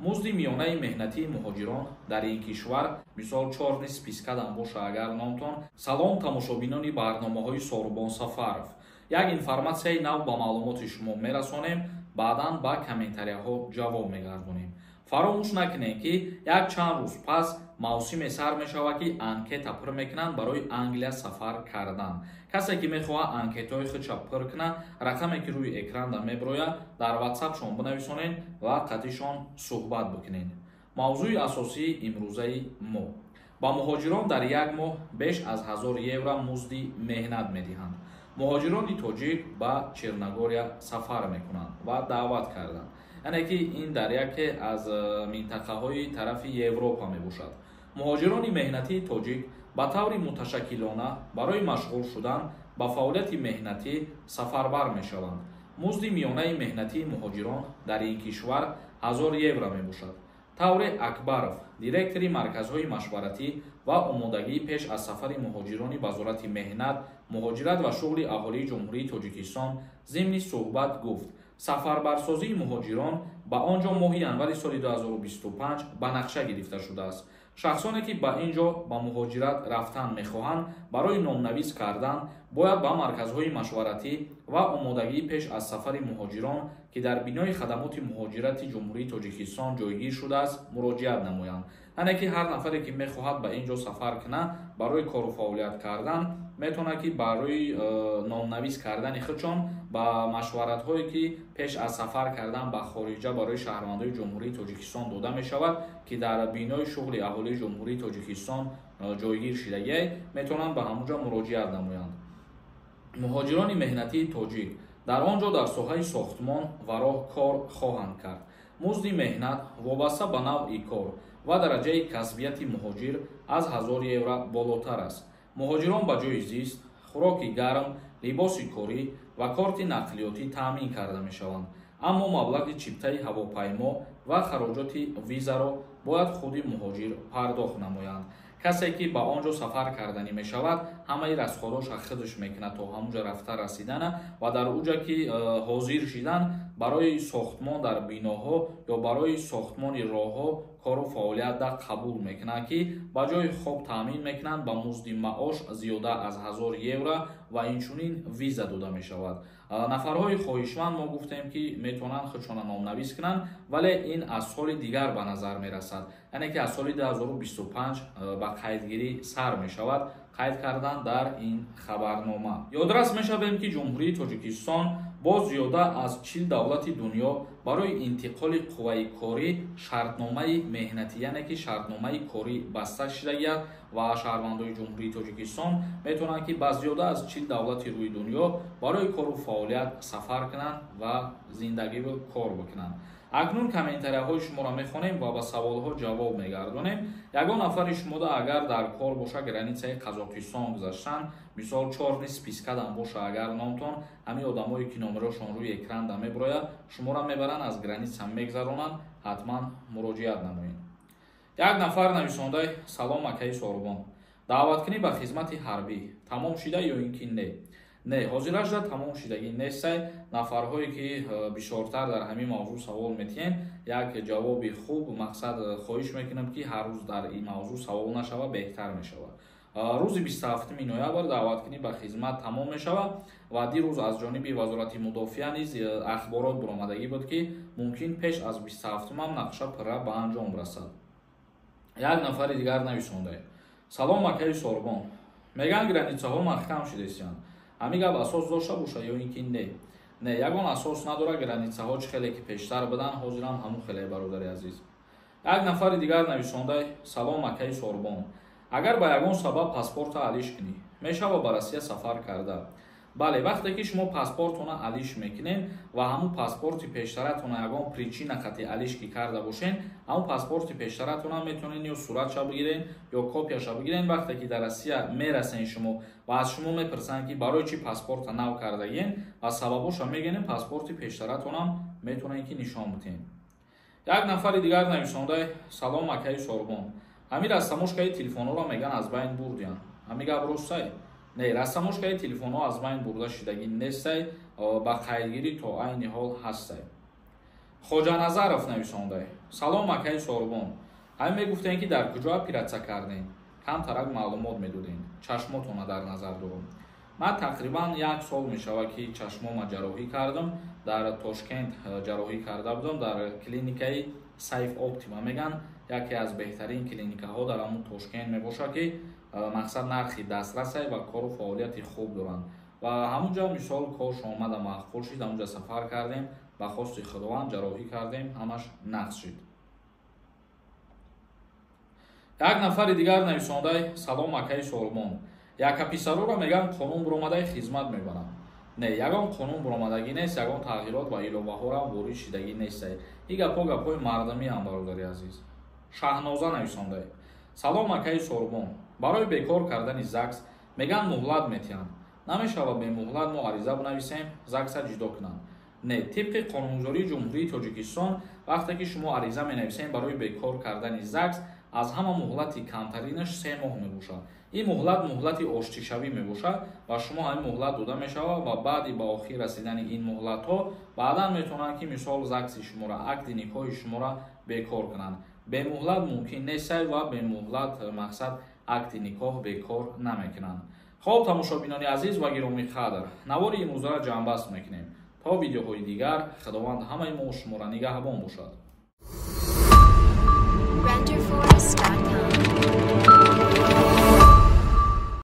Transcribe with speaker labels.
Speaker 1: музди миёнаи меҳнатии муҳоҷирон дар ин кишвар мисол 4 нисфи кадам боша агар номтон. Салом тамошобинони барномаҳои Сорубон Сафаров. Як информатсияи нав ба маълумоти шумо мерасонем, баъдан ба комментарияҳо ҷавоб мегардонем. Фаромӯш накунед ки як чанд рӯз пас мавсиме сар мешавад ки анкета пур мекунанд барои Англия сафар кардан. Касе ки мехоҳад анкетаҳои худша пур кунад, рақаме ки рӯи экранда меброяд дар WhatsApp-шон бинависонед ва қаъдишон суҳбат бикунед. Мавзӯи асосии имрӯзаи мо: ба муҳоҷирон дар як моҳ беш аз 1000 евро музди меҳнат медиҳанд. муҳоҷирони тоҷик ба Черногория сафар мекунанд ва даъват карданд. яъне ки ин дар яке аз минтақаҳои тарафи Европа мебошад. муҳоҷирони меҳнатии тоҷик ба таври муташаккилона барои машғул шудан ба фаъолияти меҳнатӣ сафарбар мешаванд. музди миёнаи меҳнатии муҳоҷирон дар ин кишвар 1000 евро мебошад. тавре Акбаров, директори марказҳои машваратӣ ва омодагии пеш аз сафари муҳоҷирони вазорати меҳнат, муҳоҷират ва шуғли аҳолии ҷумҳурии Тоҷикистон зимни суҳбат гуфт: сафарбарсозии муҳоҷирон ба он ҷо моҳи январи соли 2025 ба нақша гирифта шудааст. шахсоне ки ба ин ҷо ба муҳоҷират рафтан мехоҳанд, барои номнавис кардан бояд ба марказҳои машваратӣ ва омодагии пеш аз сафари муҳоҷирон ки дар бинои хадамоти муҳоҷирати ҷумҳурии Тоҷикистон ҷойгир шудааст муроҷиат намоянд. яъне ки ҳар нафаре ки мехоҳад ба ин ҷо сафар кунад барои кору фаъолият кардан метавонад ки барои номнавис кардани худшон ба машваратҳое ки пеш аз сафар кардан ба хориҷа барои шаҳрвандои ҷумҳурии Тоҷикистон дода мешавад ки дар бинои шуғли аҳолии ҷумҳурии Тоҷикистон ҷойгир шудагиҳанд, метавонанд ба ҳамонҷо муроҷиат намоянд. муҳоҷирони меҳнатии тоҷик дар он ҷо дар соҳаи сохтмон ва роҳ кор хоҳанд кард. музди меҳнат вобаста ба навъи кор ва дараҷаи касбияти муҳоҷир аз 1000 евро болотар аст. муҳоҷирон ба ҷои зист, хӯроки гарм, либоси корӣ ва корти нақлиётӣ таъмин карда мешаванд. аммо маблағи чиптаи ҳавопаймо ва хароҷоти визаро бояд худи муҳоҷир пардохт намоянд. касе ки ба он ҷо сафар карданӣ мешавад, ҳамаи расходҳоша худаш мекунад то ҳамонҷо рафта расидана ва дар уҷа ки ҳозир шидан барои сохтмон дар биноҳо ё барои сохтмони роҳҳо кору фаъолиятда қабул мекунад ки ба ҷои хоб таъмин мекунанд ба музди маош зиёда аз 1000 евро ва инчунин виза дода мешавад. нафарҳои хоҳишманд мо гуфтем ки метавонанд худшона номнавис кунанд, вале ин аз соли дигар ба назар мерасад. яъне ки аз соли 2025 ба қайдгирӣ сар мешавад. қайд кардан дар ин хабарнома. ёдрас мешавем ки ҷумҳурии Тоҷикистон бо зиёда аз 40 давлати дунё барои интиқоли қувваи корӣ шартномаи меҳнатӣ, яъне ки шартномаи корӣ баста шудагиҳад ва шаҳрвандои ҷумҳурии Тоҷикистон метавонанд ки ба зиёда аз 40 давлати рӯи дунё барои кору фаъолият сафар кунанд ва зиндагиву кор бикунанд. акнун комментарияҳои шуморо мехонем ва ба саволҳо ҷавоб мегардонем. ягон нафари шумода агар дар кор боша границаи Қазоқистон гузаштан, мисол 4 нисфи кадам боша агар номтон, ҳамин одамое ки номерошон рӯи экранда меброяд, шуморо мебаранд аз граница мегзаронанд, ҳатман муроҷиат намоед. як нафар нависондаи: салом акаи Сорубон, даъваткунӣ ба хизмати ҳарбӣ тамом шуда ё ин ки не? не, ҳозира шуда тамом шудагӣ нестай. нафарҳое ки бисёртар дар ҳамин мавзӯъ савол метиҳед, як ҷавоби хуб мақсад хоҳиш мекунам ки ҳар рӯз дар ин мавзӯъ савол нашавад, беҳтар мешавад. рӯзи 27 ноябр даъваткунӣ ба хизмат тамом мешавад ва дирӯз аз ҷониби вазорати мудофиа низ ахборот буромадагӣ буд ки мумкин пеш аз 27 нақша пурра ба анҷом расад. як нафари дигар нависондаед: салом акаи Сорубон, мегӯянд границаҳо маҳкам шудастанд. ҳамин гап асос дошта боша ё ин ки не? не, ягон асос надорад. границаҳо чӣ хеле ки пештар буданд, ҳозирам ҳамун хеле бародари азиз. як нафари дигар нависондаед: салом акаи Сорубон, агар ба ягон сабаб паспорта алиш кунӣ, мешава ба Россия сафар карда? бале, вақте ки шумо паспортона алиш мекунед ва ҳамун паспорти пештаратона ягон причина хати алиш ки карда бошед, ҳамун паспорти пештаратона метавонед ё суратша бигиред ё копияша бигиред. вақте ки дар Россия мерасед шумо ва аз шумо мепурсанд ки барои чӣ паспорта нав кардагиед ва сабабоша мегӯед, паспорти пештаратонам метавонед ки нишон битед. як нафари дигар нависондаед: салом акаи Сорубон, ҳамин растамошкаи телефонҳоро мегӯянд аз байн бурдиянд. ҳамин гап ростае? не, растамошкаи телефонҳо аз байн бурда шудагӣ нестай, ба қайдгирӣ то айни ҳол ҳастай. Хоҷаназаров нависонда: салом акаи Сорбон, ҳамин мегуфтем ки дар куҷо оператсия кардем, камтарак маълумот медодем, чашмотонро дар назар дорем. Ман тақрибан 1 сол мешавад ки чашмома ҷарроҳӣ кардам. Дар Тошкент ҷарроҳӣ карда будам, дар клиникаи Сайф Оптима меган, яке аз беҳтарин клиникаҳо дар ҳамун Тошкент мебошад ки мақсад нархи дастрасӣ ва кору фаъолияти хуб доранд. ва ҳамунҷо мисол корш омада махфул шид, ҳамунҷо сафар кардем, ба хости худованд ҷарроҳӣ кардем, ҳамаш нақс шид. Як нафари дигар нависондаи: салом акаи Солмон, яка писаруро меган қонун буромадаи хизмат мебарам. Не, ягон қонун буромадагӣ нест, ягон тағйирот ва иловаҳоро ворид шидагӣ нестай. И гапҳои мардамиам, бародари азиз. Шаҳноза нависондаи: салом акаи Солмон, барои бекор кардани ЗАГС меган муҳлат метиҳанд. намешавад бе муҳлат мо ариза бинависем ЗАГСа ҷудо кунанд. Не, тибқи қонунгузории ҷумҳурии Тоҷикистон вақте ки шумо ариза менависем барои бекор кардани ЗАГС, аз ҳама муҳлати камтаринаш 3 моҳ мебошад. ин муҳлат муҳлати оштишавӣ мебошад ва шумо ҳамин муҳлат дода мешавад ва баъди ба охир расидани ин муҳлатҳо баъдан метавонанд ки мисол ЗАГСи шуморо, акди никоҳи шуморо бекор кунанд. бе муҳлат мумкин нестай ва бе муҳлат мақсад акди никоҳ бекор намекунанд. хоб тамошобинони азиз ва гиромӣ қадр, навори имрӯзаро ҷамъбаст мекунем. то видеоҳои дигар, худованд ҳамаи мо шуморо нигаҳбон бошад.